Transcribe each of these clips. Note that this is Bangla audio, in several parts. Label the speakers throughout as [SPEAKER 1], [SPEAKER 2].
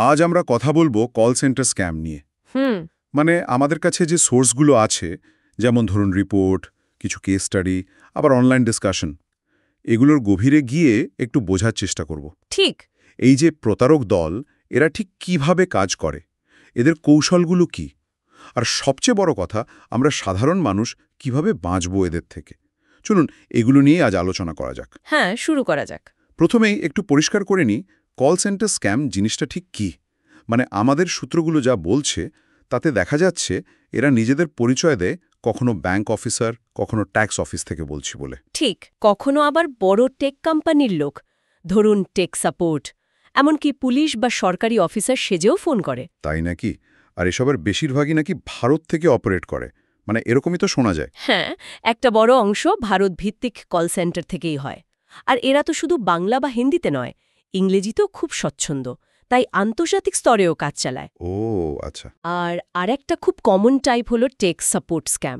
[SPEAKER 1] আজ আমরা কথা বলবো কল সেন্টার স্ক্যাম নিয়ে।
[SPEAKER 2] হুম।
[SPEAKER 1] মানে আমাদের কাছে যে সোর্সগুলো আছে, যেমন ধরুন রিপোর্ট, কিছু কেস স্টাডি, আবার অনলাইন ডিসকাশন, এগুলোর গভীরে গিয়ে একটু বোঝার চেষ্টা করব।
[SPEAKER 2] ঠিক।
[SPEAKER 1] এই যে প্রতারক দল, এরা ঠিক কিভাবে কাজ করে, এদের কৌশলগুলো কি, আর সবচেয়ে বড় কথা, আমরা সাধারণ মানুষ কিভাবে বাঁচবো এদের থেকে। চলুন এগুলো নিয়ে আজ আলোচনা করা যাক।
[SPEAKER 2] হ্যাঁ, শুরু করা যাক।
[SPEAKER 1] প্রথমেই একটু পরিষ্কার করে নিই, কল সেন্টার স্ক্যাম জিনিসটা ঠিক কি। মানে আমাদের সূত্রগুলো যা বলছে তাতে দেখা যাচ্ছে এরা নিজেদের পরিচয় দেয় কখনো ব্যাংক অফিসার, কখনো ট্যাক্স অফিস থেকে বলছি বলে।
[SPEAKER 2] ঠিক, কখনো আবার বড় টেক কোম্পানির লোক, ধরুন টেক সাপোর্ট, এমনকি পুলিশ বা সরকারি অফিসার সেজেও ফোন করে।
[SPEAKER 1] তাই নাকি? আর এসবের বেশিরভাগই নাকি ভারত থেকে অপারেট করে, মানে এরকমই তো শোনা যায়।
[SPEAKER 2] হ্যাঁ, একটা বড় অংশ ভারত ভিত্তিক কল সেন্টার থেকেই হয়। আর এরা তো শুধু বাংলা বা হিন্দিতে নয়, ইংরেজিতেও খুব স্বচ্ছন্দ, তাই আন্তর্জাতিক স্তরেও কাজ চালায়।
[SPEAKER 1] ও আচ্ছা।
[SPEAKER 2] আর আরেকটা খুব কমন টাইপ হলো টেক সাপোর্ট স্ক্যাম।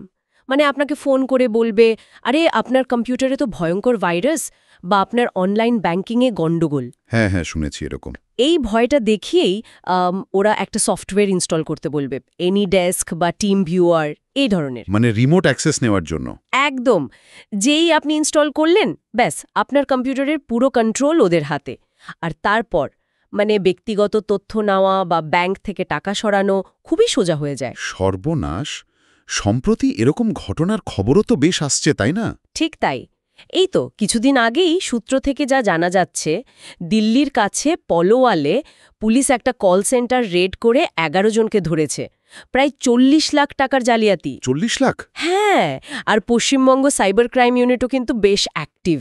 [SPEAKER 2] মানে আপনাকে ফোন করে বলবে, আরে আপনার কম্পিউটারে তো ভয়ঙ্কর ভাইরাস, বা আপনার অনলাইন ব্যাংকিংয়ে গণ্ডগোল।
[SPEAKER 1] হ্যাঁ হ্যাঁ, শুনেছি এরকম।
[SPEAKER 2] এই ভয়টা দেখিয়েই ওরা একটা সফটওয়্যার ইনস্টল করতে বলবে, এনিডেস্ক বা টিম ভিউয়ার, এই ধরনের।
[SPEAKER 1] মানে রিমোট অ্যাক্সেস নেওয়ার জন্য।
[SPEAKER 2] একদম। যেই আপনি ইনস্টল করলেন, ব্যাস আপনার কম্পিউটারের পুরো কন্ট্রোল ওদের হাতে। আর তারপর মানে ব্যক্তিগত তথ্য নেওয়া বা ব্যাংক থেকে টাকা সরানো খুবই সোজা হয়ে যায়।
[SPEAKER 1] সর্বনাশ! সম্প্রতি এরকম ঘটনার খবরও তো বেশ আসছে, তাই না?
[SPEAKER 2] ঠিক তাই। এই তো কিছুদিন আগেই সূত্র থেকে যা জানা যাচ্ছে, দিল্লির কাছে পলোয়ালে পুলিশ একটা কল সেন্টার রেড করে 11 জনকে ধরেছে। প্রায় 40 লাখ টাকার জালিয়াতি।
[SPEAKER 1] 40 লাখ?
[SPEAKER 2] হ্যাঁ, আর পশ্চিমবঙ্গ সাইবার ক্রাইম ইউনিটও কিন্তু বেশ অ্যাক্টিভ।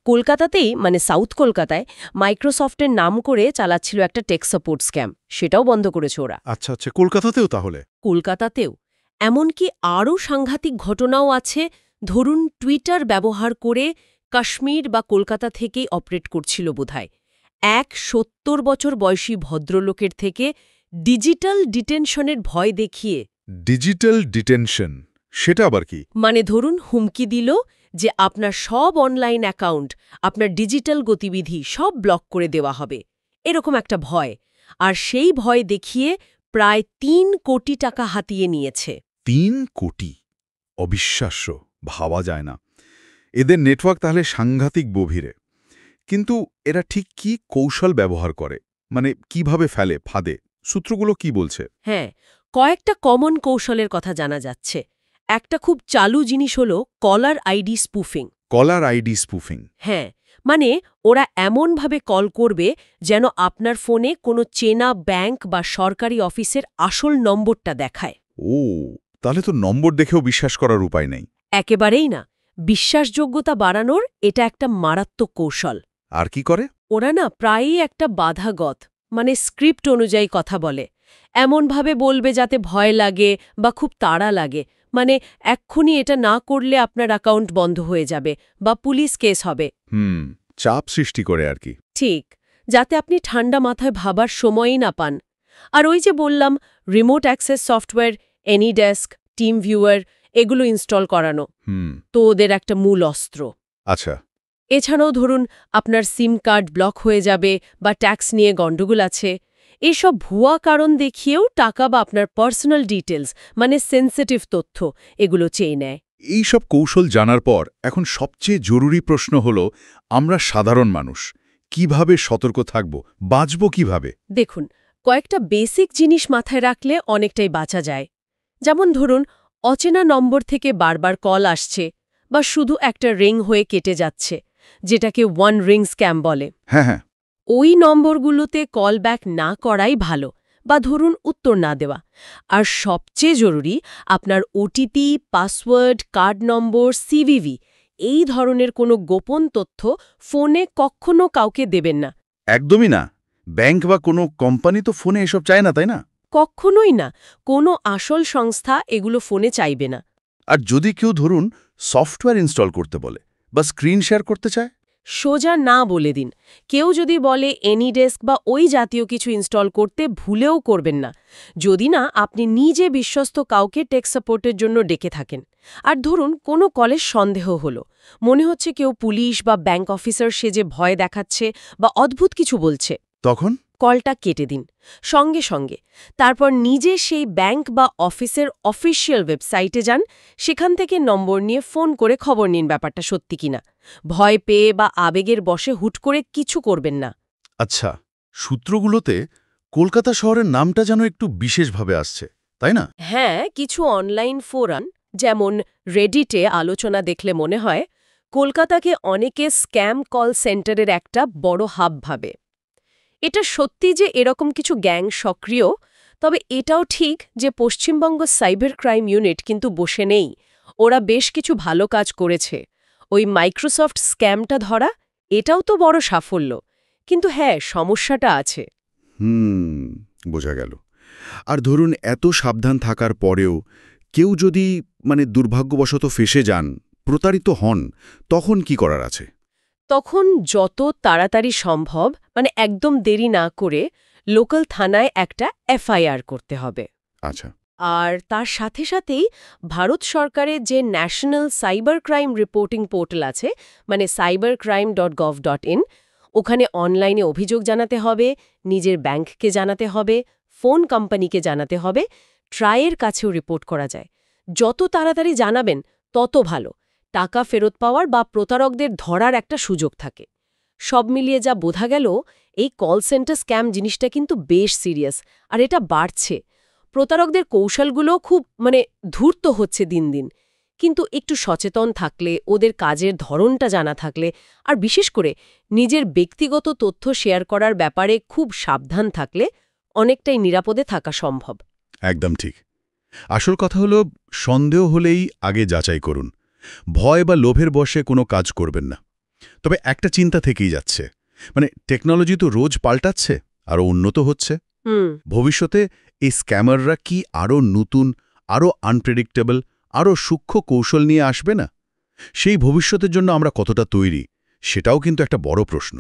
[SPEAKER 2] কলকাতাতেই, মানে সাউথ কলকাতায়, মাইক্রোসফটের নাম করে চালাচ্ছিল একটা টেক সাপোর্ট স্ক্যাম, সেটাও বন্ধ করেছে ওরা।
[SPEAKER 1] আচ্ছা আচ্ছা, কলকাতাতেও তাহলে?
[SPEAKER 2] কলকাতাতেও। এমনকি আরও সাংঘাতিক ঘটনাও আছে। ধরুন টুইটার ব্যবহার করে কাশ্মীর বা কলকাতা থেকেই অপারেট করছিল বোধহয় এক ৭০ বছর বয়সী ভদ্রলোকের থেকে ডিজিটাল ডিটেনশনের ভয় দেখিয়ে।
[SPEAKER 1] ডিজিটাল ডিটেনশন, সেটা আবার কি?
[SPEAKER 2] মানে ধরুন হুমকি দিল যে আপনার সব অনলাইন অ্যাকাউন্ট, আপনার ডিজিটাল গতিবিধি সব ব্লক করে দেওয়া হবে, এরকম একটা ভয়। আর সেই ভয় দেখিয়ে প্রায় ৩ কোটি টাকা হাতিয়ে নিয়েছে।
[SPEAKER 1] ৩ কোটি? অবিশ্বাস্য, ভাবা যায় না। এদের নেটওয়ার্ক তাহলে সাংঘাতিক গভীরে। কিন্তু এরা ঠিক কি কৌশল ব্যবহার করে, মানে কিভাবে ফেলে ফাঁদে? সূত্রগুলো কি বলছে?
[SPEAKER 2] হ্যাঁ, কয়েকটা কমন কৌশলের কথা জানা যাচ্ছে। একটা খুব চালু জিনিস হল caller ID spoofing.
[SPEAKER 1] Caller ID spoofing?
[SPEAKER 2] হ্যাঁ, মানে ওরা এমনভাবে কল করবে যেন আপনার ফোনে কোনো চেনা ব্যাংক বা সরকারি অফিসের আসল নম্বরটা দেখায়।
[SPEAKER 1] ও, তাহলে তো নম্বর দেখেও বিশ্বাস করার উপায় নেই।
[SPEAKER 2] একেবারেই না। বিশ্বাসযোগ্যতা বাড়ানোর এটা একটা মারাত্মক কৌশল।
[SPEAKER 1] আর কি করে?
[SPEAKER 2] ওরা না প্রায়ই একটা বাধাগত, মানে স্ক্রিপ্ট অনুযায়ী কথা বলে। এমনভাবে বলবে যাতে ভয় লাগে বা খুব তাড়া লাগে, মানে এক্ষুনি এটা না করলে আপনার অ্যাকাউন্ট বন্ধ হয়ে যাবে বা পুলিশ কেস হবে।
[SPEAKER 1] চাপ সৃষ্টি করে আর কি।
[SPEAKER 2] ঠিক, যাতে আপনি ঠান্ডা মাথায় ভাবার সময়ই না পান। আর ওই যে বললাম, remote access software, AnyDesk, team viewer, এগুলো ইনস্টল করানো তো ওদের একটা মূল অস্ত্র।
[SPEAKER 1] আচ্ছা।
[SPEAKER 2] এছাড়াও ধরুন আপনার সিম কার্ড ব্লক হয়ে যাবে বা ট্যাক্স নিয়ে গণ্ডগোল আছে, এসব ভুয়া কারণ দেখিয়েও টাকা বা আপনার পার্সোনাল ডিটেলস, মানে সেন্সিটিভ তথ্য, এগুলো চেয়ে নেয়।
[SPEAKER 1] এই সব কৌশল জানার পর এখন সবচেয়ে জরুরি প্রশ্ন হল, আমরা সাধারণ মানুষ কিভাবে সতর্ক থাকব, বাঁচব কিভাবে?
[SPEAKER 2] দেখুন, কয়েকটা বেসিক জিনিস মাথায় রাখলে অনেকটাই বাঁচা যায়। যেমন ধরুন, অচেনা নম্বর থেকে বারবার কল আসছে বা শুধু একটা রিং হয়ে কেটে যাচ্ছে, যেটাকে ওয়ান রিং স্ক্যাম বলে।
[SPEAKER 1] হ্যাঁ হ্যাঁ।
[SPEAKER 2] ওই নম্বরগুলোতে কল ব্যাক না করাই ভালো, বা ধরুন উত্তর না দেওয়া। আর সবচেয়ে জরুরি, আপনার ওটিপি, পাসওয়ার্ড, কার্ড নম্বর, সিভিভি, এই ধরনের কোনো গোপন তথ্য ফোনে কখনো কাউকে দেবেন না।
[SPEAKER 1] একদমই না। ব্যাংক বা কোনো কোম্পানি তো ফোনে এসব চায় না, তাই না?
[SPEAKER 2] কখনোই না। কোনো আসল সংস্থা এগুলো ফোনে চাইবে না।
[SPEAKER 1] আর যদি কেউ ধরুন সফটওয়্যার ইনস্টল করতে বলে বা স্ক্রিন শেয়ার করতে চায়?
[SPEAKER 2] সোজা না বলে দিন। কেউ যদি বলে এনিডেস্ক বা ওই জাতীয় কিছু ইনস্টল করতে, ভুলেও করবেন না, যদি না আপনি নিজে বিশ্বস্ত কাউকে টেক সাপোর্টের জন্য ডেকে থাকেন। আর ধরুন কোনো কলের সন্দেহ হলো, মনে হচ্ছে কেউ পুলিশ বা ব্যাংক অফিসার সেজে ভয় দেখাচ্ছে বা অদ্ভুত কিছু বলছে,
[SPEAKER 1] তখন
[SPEAKER 2] কলটা কেটে দিন সঙ্গে সঙ্গে। তারপর নিজে সেই ব্যাংক বা অফিসের অফিসিয়াল ওয়েবসাইটে যান, সেখান থেকে নম্বর নিয়ে ফোন করে খবর নিন ব্যাপারটা সত্যি কিনা। ভয় পেয়ে বা আবেগের বশে হুট করে কিছু করবেন না।
[SPEAKER 3] আচ্ছা, সূত্রগুলোতে কলকাতা শহরের নামটা যেন একটু বিশেষভাবে আসছে, তাই না?
[SPEAKER 2] হ্যাঁ, কিছু অনলাইন ফোরাম যেমন রেডিটে আলোচনা দেখলে মনে হয় কলকাতাকে অনেকে স্ক্যাম কল সেন্টারের একটা বড় হাব ভাবে। এটা সত্যি যে এরকম কিছু গ্যাং সক্রিয়, তবে এটাও ঠিক যে পশ্চিমবঙ্গ সাইবার ক্রাইম ইউনিট কিন্তু বসে নেই। ওরা বেশ কিছু ভালো কাজ করেছে। ওই মাইক্রোসফট স্ক্যামটা ধরা, এটাও তো বড় সাফল্য। কিন্তু হ্যাঁ, সমস্যাটা আছে।
[SPEAKER 3] বোঝা গেল। আর ধরুন এত সাবধান থাকার পরেও কেউ যদি দুর্ভাগ্যবশত ফেঁসে যান, প্রতারিত হন, তখন কি করার আছে?
[SPEAKER 2] তখন যত তাড়াতাড়ি সম্ভব, একদম দেরি না করে লোকাল থানায় একটা এফআইআর করতে হবে।
[SPEAKER 3] আচ্ছা।
[SPEAKER 2] আর তার সাথে সাথেই ভারত সরকারের যে national cyber crime reporting portal আছে, cybercrime.gov.in, ওখানে অনলাইনে অভিযোগ জানাতে হবে, নিজের ব্যাংককে জানাতে হবে, ফোন কোম্পানিকে জানাতে হবে, ট্রাইয়ের কাছেও রিপোর্ট করা যায়। যত তাড়াতাড়ি জানাবেন তত ভালো। টাকা ফেরত পাওয়ার বা প্রতারকদের ধরার একটা সুযোগ থাকে। সব মিলিয়ে যা বোঝা গেল, এই কল সেন্টার স্ক্যাম জিনিসটা কিন্তু বেশ সিরিয়াস, আর এটা বাড়ছে। প্রতারকদের কৌশলগুলো খুব ধূর্ত হচ্ছে দিন দিন। কিন্তু একটু সচেতন থাকলে, ওদের কাজের ধরনটা জানা থাকলে, আর বিশেষ করে নিজের ব্যক্তিগত তথ্য শেয়ার করার ব্যাপারে খুব সাবধান থাকলে অনেকটাই নিরাপদে থাকা সম্ভব।
[SPEAKER 3] একদম ঠিক। আসল কথা হলো, সন্দেহ হলেই আগে যাচাই করুন। ভয় বা লোভের বশে কোনো কাজ করবেন না। তবে একটা চিন্তা থেকেই যাচ্ছে, টেকনোলজি তো রোজ পাল্টাচ্ছে, আরও উন্নত হচ্ছে। ভবিষ্যতে এই স্ক্যামাররা কি আরও নতুন, আরও আনপ্রেডিক্টেবল, আরও সূক্ষ্ম কৌশল নিয়ে আসবে না? সেই ভবিষ্যতের জন্য আমরা কতটা তৈরি, সেটাও কিন্তু একটা বড় প্রশ্ন।